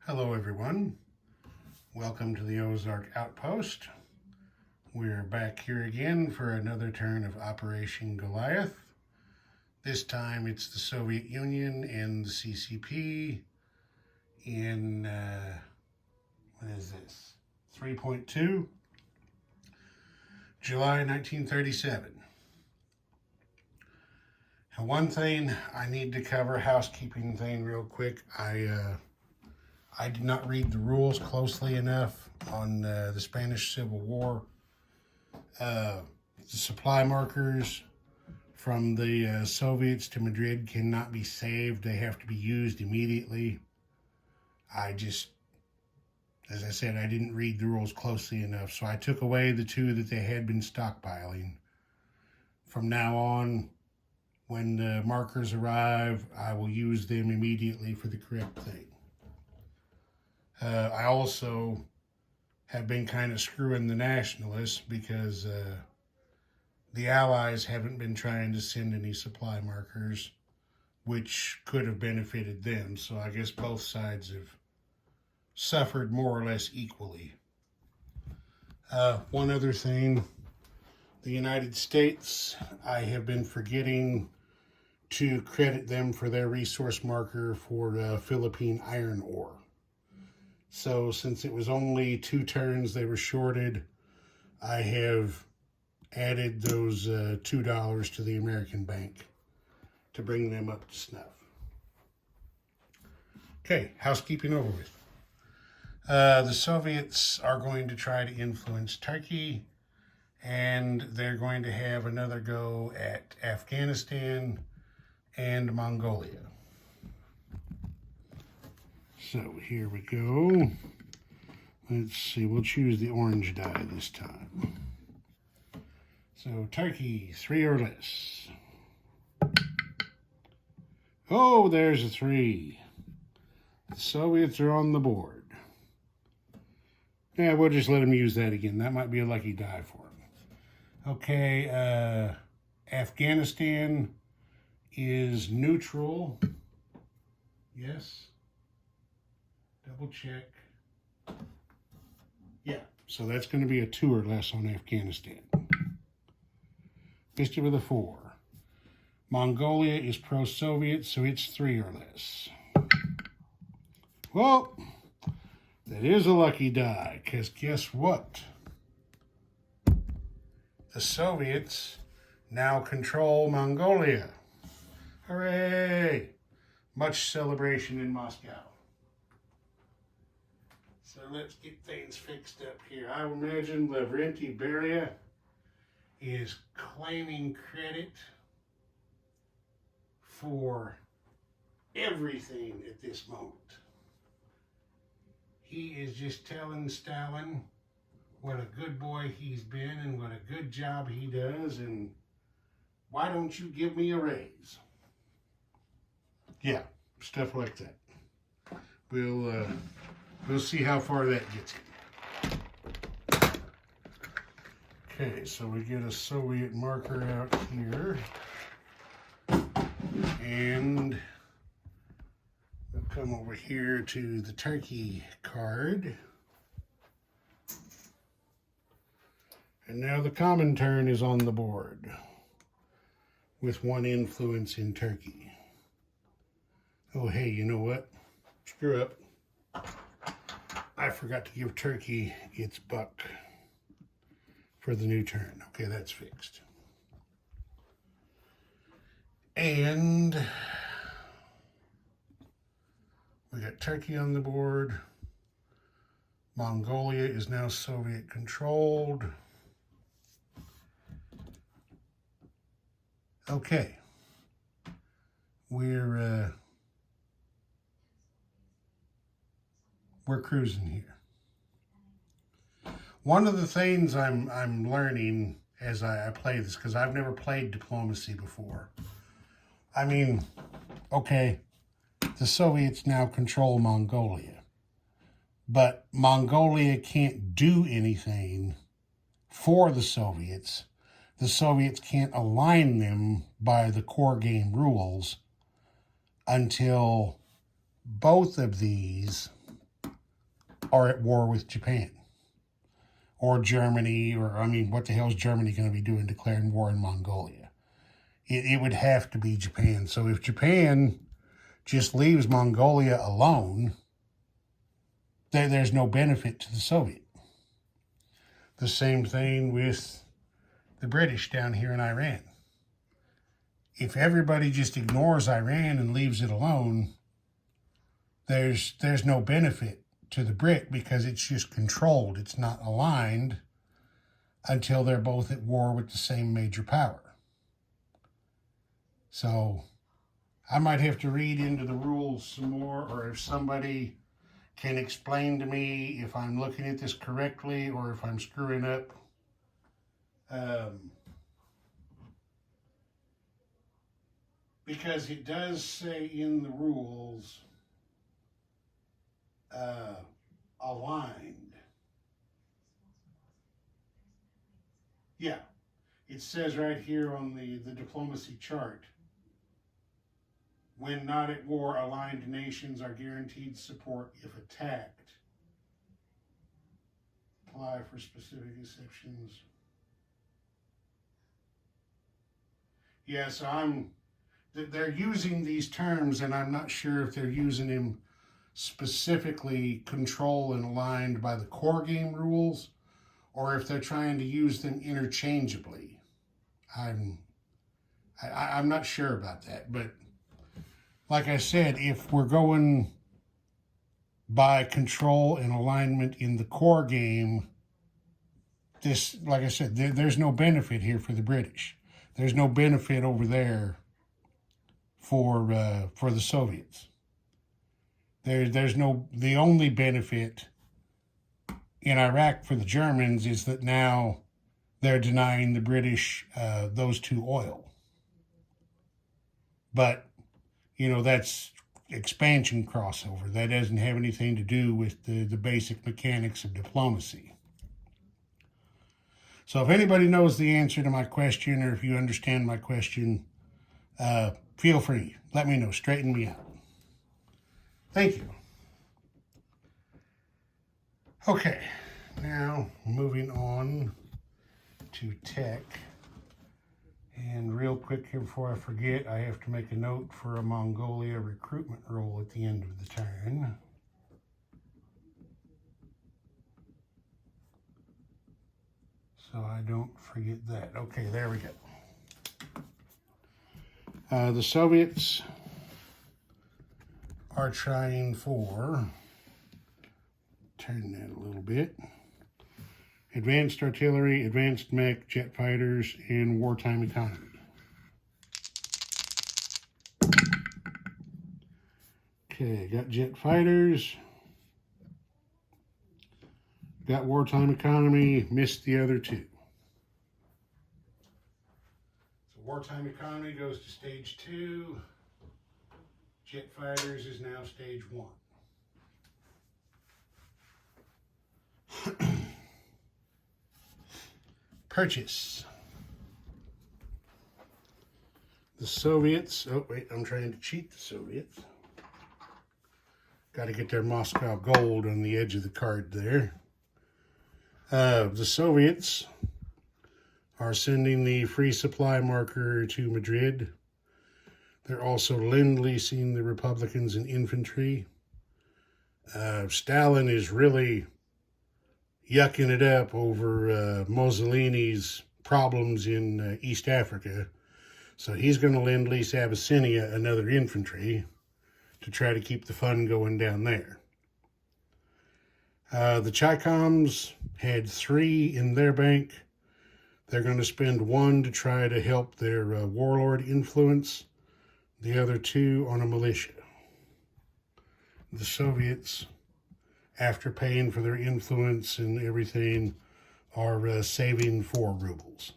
Hello everyone, welcome to the Ozark Outpost. We're back here again for another turn of Operation Goliath. This time it's the Soviet Union and the CCP in, what is this, 3.2, July 1937. And one thing I need to cover, housekeeping thing real quick, I did not read the rules closely enough on the Spanish Civil War. The supply markers from the Soviets to Madrid cannot be saved. They have to be used immediately. As I said, I didn't read the rules closely enough, so I took away the two that they had been stockpiling. From now on, when the markers arrive, I will use them immediately for the correct thing. I also have been kind of screwing the nationalists because the Allies haven't been trying to send any supply markers, which could have benefited them. So I guess both sides have suffered more or less equally. One other thing, the United States, I have been forgetting to credit them for their resource marker for Philippine iron ore. So since it was only 2 turns they were shorted, I have added those $2 to the American bank to bring them up to snuff. Okay, housekeeping over with. The Soviets are going to try to influence Turkey, and they're going to have another go at Afghanistan and Mongolia. So here we go. Let's see, we'll choose the orange die this time. So Turkey, 3 or less. Oh, there's a 3. The Soviets are on the board. Yeah, we'll just let them use that again. That might be a lucky die for them. Okay, Afghanistan is neutral. Yes. Double check. Yeah, so that's going to be a 2 or less on Afghanistan. Missed it with a 4. Mongolia is pro-Soviet, so it's 3 or less. Well, that is a lucky die, because guess what? The Soviets now control Mongolia. Hooray! Much celebration in Moscow. So let's get things fixed up here. I imagine Lavrenti Beria is claiming credit for everything at this moment. He is just telling Stalin what a good boy he's been and what a good job he does, and why don't you give me a raise? Yeah, stuff like that. We'll see how far that gets him. Okay, so we get a Soviet marker out here. And we'll come over here to the Turkey card. And now the Comintern is on the board with 1 influence in Turkey. Oh, hey, you know what? Screw up. I forgot to give Turkey its buck for the new turn. Okay, that's fixed. And we got Turkey on the board. Mongolia is now Soviet controlled. Okay. We're cruising here. One of the things I'm learning as I play this, because I've never played diplomacy before. I mean, okay, the Soviets now control Mongolia, but Mongolia can't do anything for the Soviets. The Soviets can't align them by the core game rules until both of these are at war with Japan or Germany, or, I mean, what the hell is Germany going to be doing declaring war in Mongolia? It would have to be Japan. So if Japan just leaves Mongolia alone, there's no benefit to the Soviet. The same thing with the British down here in Iran. If everybody just ignores Iran and leaves it alone, there's no benefit to the Brit because it's just controlled. It's not aligned until they're both at war with the same major power. So I might have to read into the rules some more, or if somebody can explain to me if I'm looking at this correctly or if I'm screwing up. Because it does say in the rules, aligned. Yeah, it says right here on the diplomacy chart, when not at war, aligned nations are guaranteed support if attacked. Apply for specific exceptions. Yeah, so they're using these terms, and I'm not sure if they're using them specifically controlled and aligned by the core game rules, or if they're trying to use them interchangeably. I'm not sure about that, but like I said, if we're going by control and alignment in the core game, this, like I said, there's no benefit here for the British. There's no benefit over there for the Soviets. The only benefit in Iraq for the Germans is that now they're denying the British those two oil. But, you know, that's expansion crossover. That doesn't have anything to do with the basic mechanics of diplomacy. So if anybody knows the answer to my question, or if you understand my question, feel free. Let me know. Straighten me out. Thank you. Okay, now moving on to tech. And real quick here before I forget, I have to make a note for a Mongolia recruitment role at the end of the turn. So I don't forget that. Okay, there we go. The Soviets are trying for, turn that a little bit, advanced artillery, advanced mech, jet fighters, and wartime economy. Okay, got jet fighters, got wartime economy, missed the other two. So wartime economy goes to stage 2. Jet fighters is now stage 1. Purchase. The Soviets, oh wait, I'm trying to cheat the Soviets. Got to get their Moscow gold on the edge of the card there. The Soviets are sending the free supply marker to Madrid. They're also lend-leasing the Republicans in infantry. Stalin is really yucking it up over Mussolini's problems in East Africa. So he's going to lend-lease Abyssinia another infantry to try to keep the fun going down there. The Chicoms had 3 in their bank. They're going to spend 1 to try to help their warlord influence, the other 2 on a militia. The Soviets, after paying for their influence and everything, are saving 4 rubles.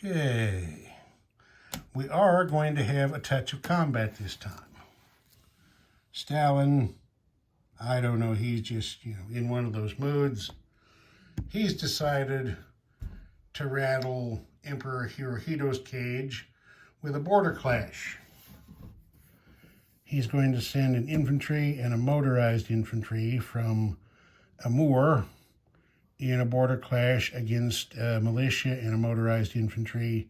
Okay. We are going to have a touch of combat this time. Stalin, I don't know, he's just, in one of those moods. He's decided to rattle Emperor Hirohito's cage with a border clash. he's going to send an infantry and a motorized infantry from Amur in a border clash against militia and a motorized infantry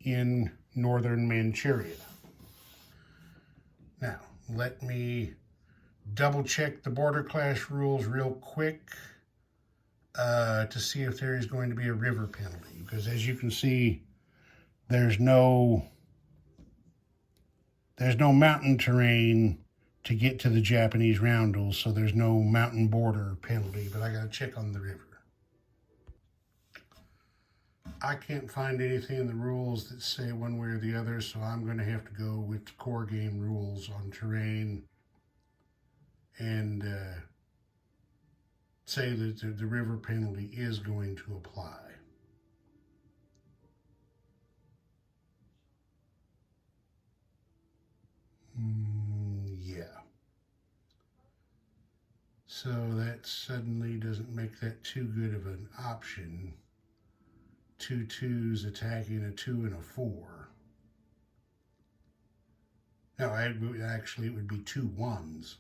in northern Manchuria. Now, let me double check the border clash rules real quick to see if there is going to be a river penalty, because as you can see, there's no mountain terrain to get to the Japanese roundels, so there's no mountain border penalty, but I got to check on the river. I can't find anything in the rules that say one way or the other, so I'm going to have to go with the core game rules on terrain and say that the river penalty is going to apply. Yeah. So that suddenly doesn't make that too good of an option. 2 2s attacking a 2 and a 4. No, actually it would be 2 1s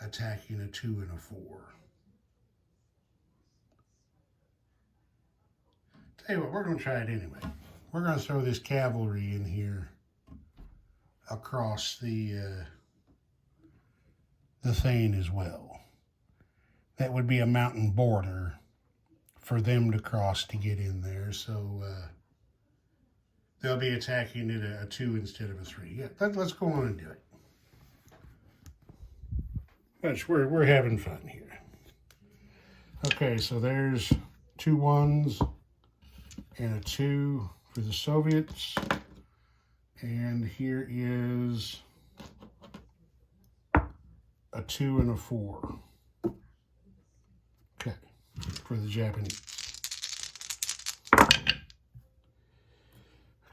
attacking a 2 and a 4. Tell you what, we're going to try it anyway. We're going to throw this cavalry in here across the Thane as well. That would be a mountain border for them to cross to get in there, so they'll be attacking it a 2 instead of a 3. Yeah, let's go on and do it. We're having fun here. Okay, so there's 2 1s and a 2 for the Soviets, and here is a 2 and a 4. Okay, for the Japanese.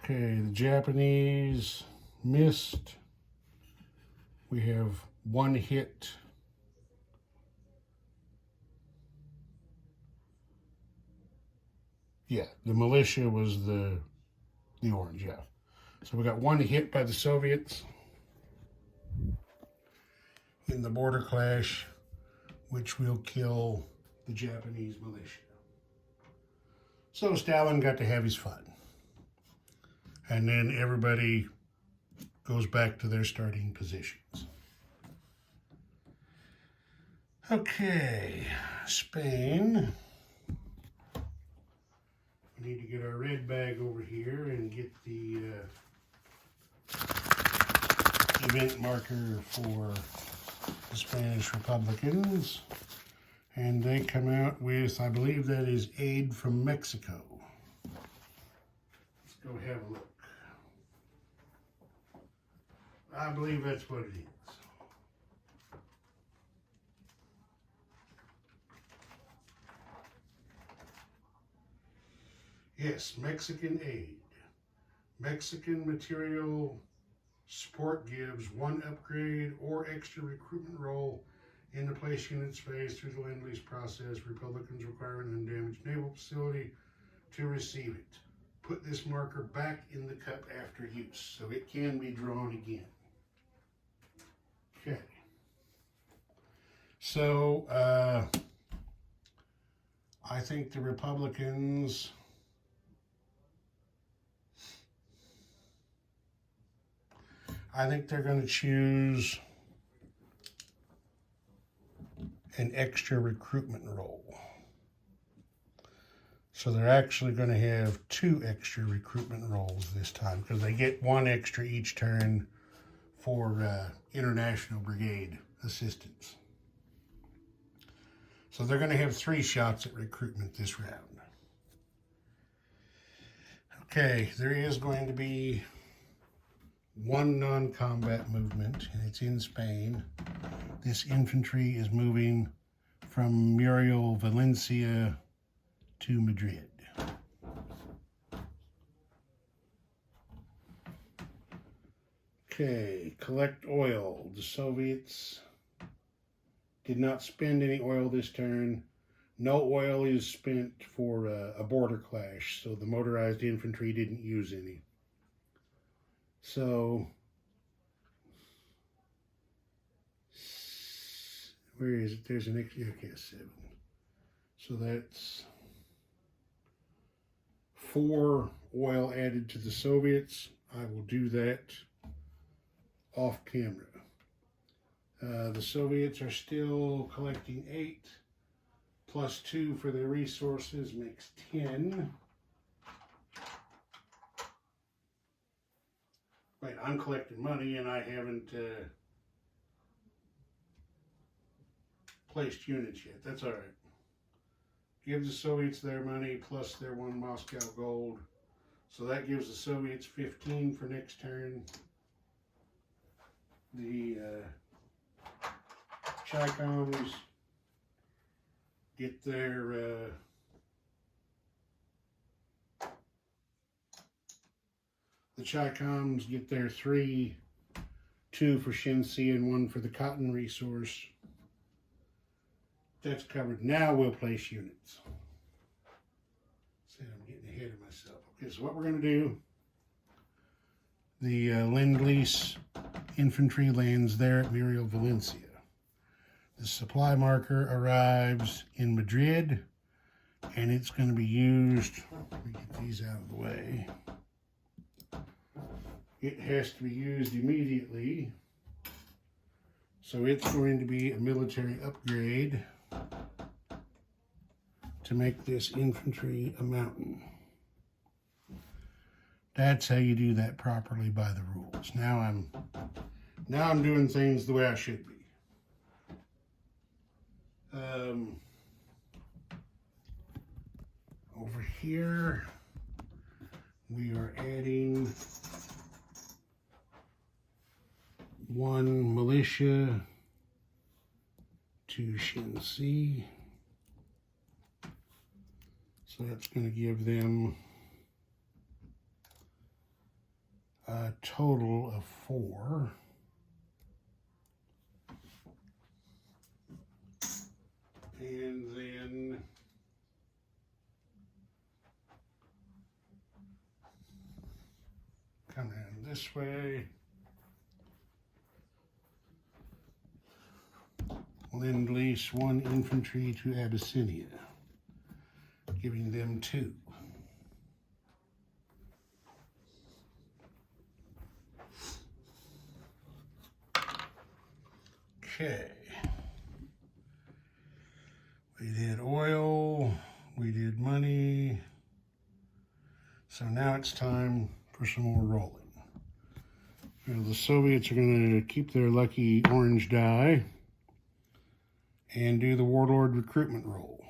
Okay, the Japanese missed. We have 1 hit. Yeah, the militia was the orange, yeah. So we got 1 hit by the Soviets in the border clash, which will kill the Japanese militia. So Stalin got to have his fun. And then everybody goes back to their starting positions. Okay, Spain. We need to get our red bag over here and get the event marker for the Spanish Republicans. And they come out with, I believe that is aid from Mexico. Let's go have a look. I believe that's what it is. Yes, Mexican aid. Mexican material support gives 1 upgrade or extra recruitment role in the place units phase through the Lend-Lease process. Republicans require an undamaged naval facility to receive it. Put this marker back in the cup after use, so it can be drawn again. Okay. So, I think the Republicans they're going to choose an extra recruitment role. So they're actually going to have 2 extra recruitment roles this time, because they get 1 extra each turn for international brigade assistance. So they're going to have 3 shots at recruitment this round. Okay, there is going to be 1 non-combat movement, and it's in Spain. This infantry is moving from Muriel, Valencia to Madrid. Okay, collect oil. The Soviets did not spend any oil this turn. No oil is spent for a border clash, so the motorized infantry didn't use any. So Where is it? There's an extra, okay, 7. So that's 4 oil added to the Soviets. I will do that off camera. The Soviets are still collecting 8 plus 2 for their resources makes 10. Wait, I'm collecting money and I haven't placed units yet. That's all right. Give the Soviets their money plus their 1 Moscow gold. So that gives the Soviets 15 for next turn. The Chi-Coms get their the Chi-Coms get their 3, 2 for Shenxi and 1 for the cotton resource. That's covered. Now we'll place units. See, I'm getting ahead of myself. Okay, so what we're going to do, the Lend-Lease infantry lands there at Muriel Valencia. The supply marker arrives in Madrid, and it's going to be used, let me get these out of the way. It has to be used immediately, so it's going to be a military upgrade to make this infantry a mountain. That's how you do that properly by the rules. Now I'm doing things the way I should be. Over here, we are adding 1 militia to Shenxi. So that's going to give them a total of 4. And then come around this way. Lend-Lease 1 infantry to Abyssinia, giving them 2. Okay. We did oil, we did money. So now it's time for some more rolling. You know, the Soviets are going to keep their lucky orange die and do the warlord recruitment roll.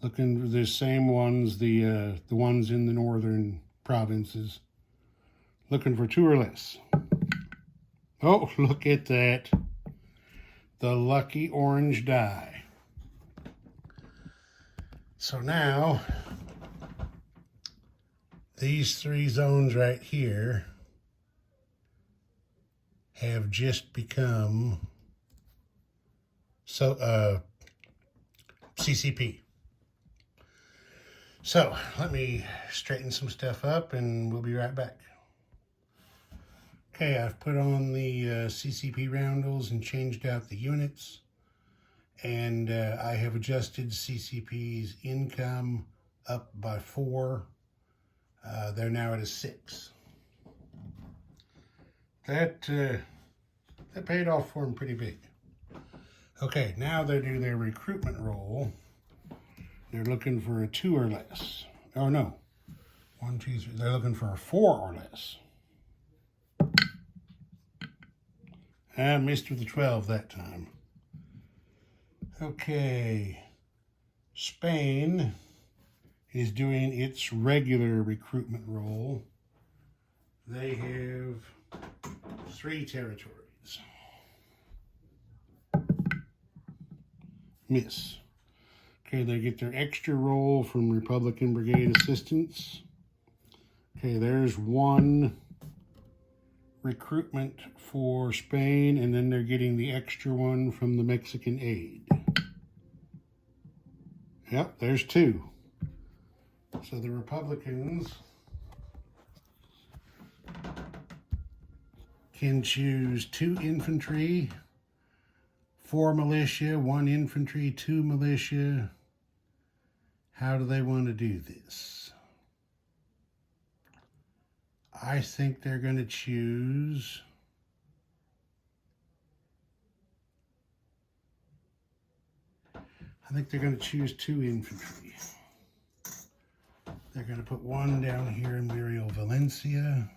Looking for the same ones, the ones in the northern provinces. Looking for 2 or less. Oh, look at that. The lucky orange die. So now, these 3 zones right here have just become CCP. So let me straighten some stuff up and we'll be right back. Okay, I've put on the CCP roundels and changed out the units, and I have adjusted CCP's income up by 4. They're now at a 6. That paid off for them pretty big. Okay, now they do their recruitment roll. They're looking for a 2 or less. Oh no, 1, 2, 3. They're looking for a 4 or less. I missed with the 12 that time. Okay, Spain is doing its regular recruitment roll. They have 3 territories. Miss. Okay, they get their extra roll from Republican Brigade Assistance. Okay, there's 1 recruitment for Spain, and then they're getting the extra one from the Mexican aid. Yep, there's 2. So the Republicans can choose 2 infantry, 4 militia, 1 infantry, 2 militia. How do they want to do this? I think they're going to choose I think they're going to choose 2 infantry. They're going to put 1 down here in Muriel Valencia.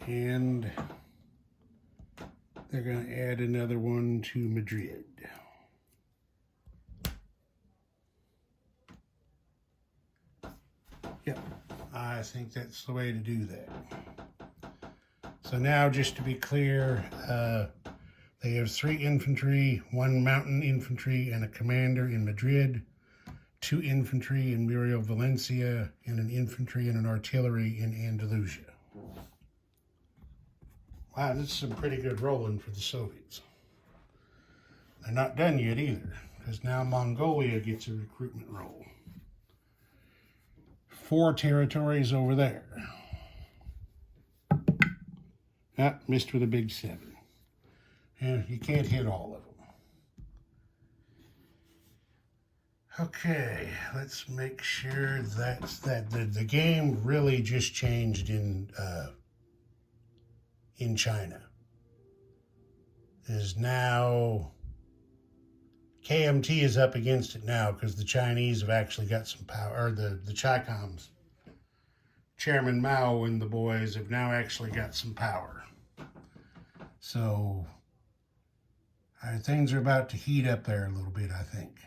And they're going to add another one to Madrid. Yep, I think that's the way to do that. So now, just to be clear, they have 3 infantry, 1 mountain infantry, and a commander in Madrid, 2 infantry in Muriel Valencia, and an infantry and an artillery in Andalusia. Wow, this is some pretty good rolling for the Soviets. They're not done yet either, because now Mongolia gets a recruitment roll. 4 territories over there. Ah, missed with a big 7. And you can't hit all of them. Okay, let's make sure that's that. The game really just changed in China. Is now KMT is up against it now because the Chinese have actually got some power, or the Chi-Coms. Chairman Mao and the boys have now actually got some power. So things are about to heat up there a little bit, I think.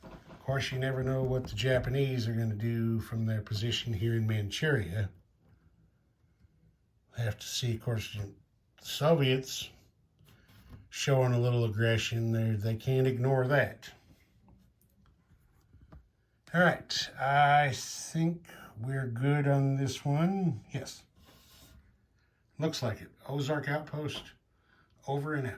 Of course, you never know what the Japanese are going to do from their position here in Manchuria. I have to see, of course, the Soviets showing a little aggression. They can't ignore that. All right, I think we're good on this one. Yes. Looks like it. Ozark Outpost, over and out.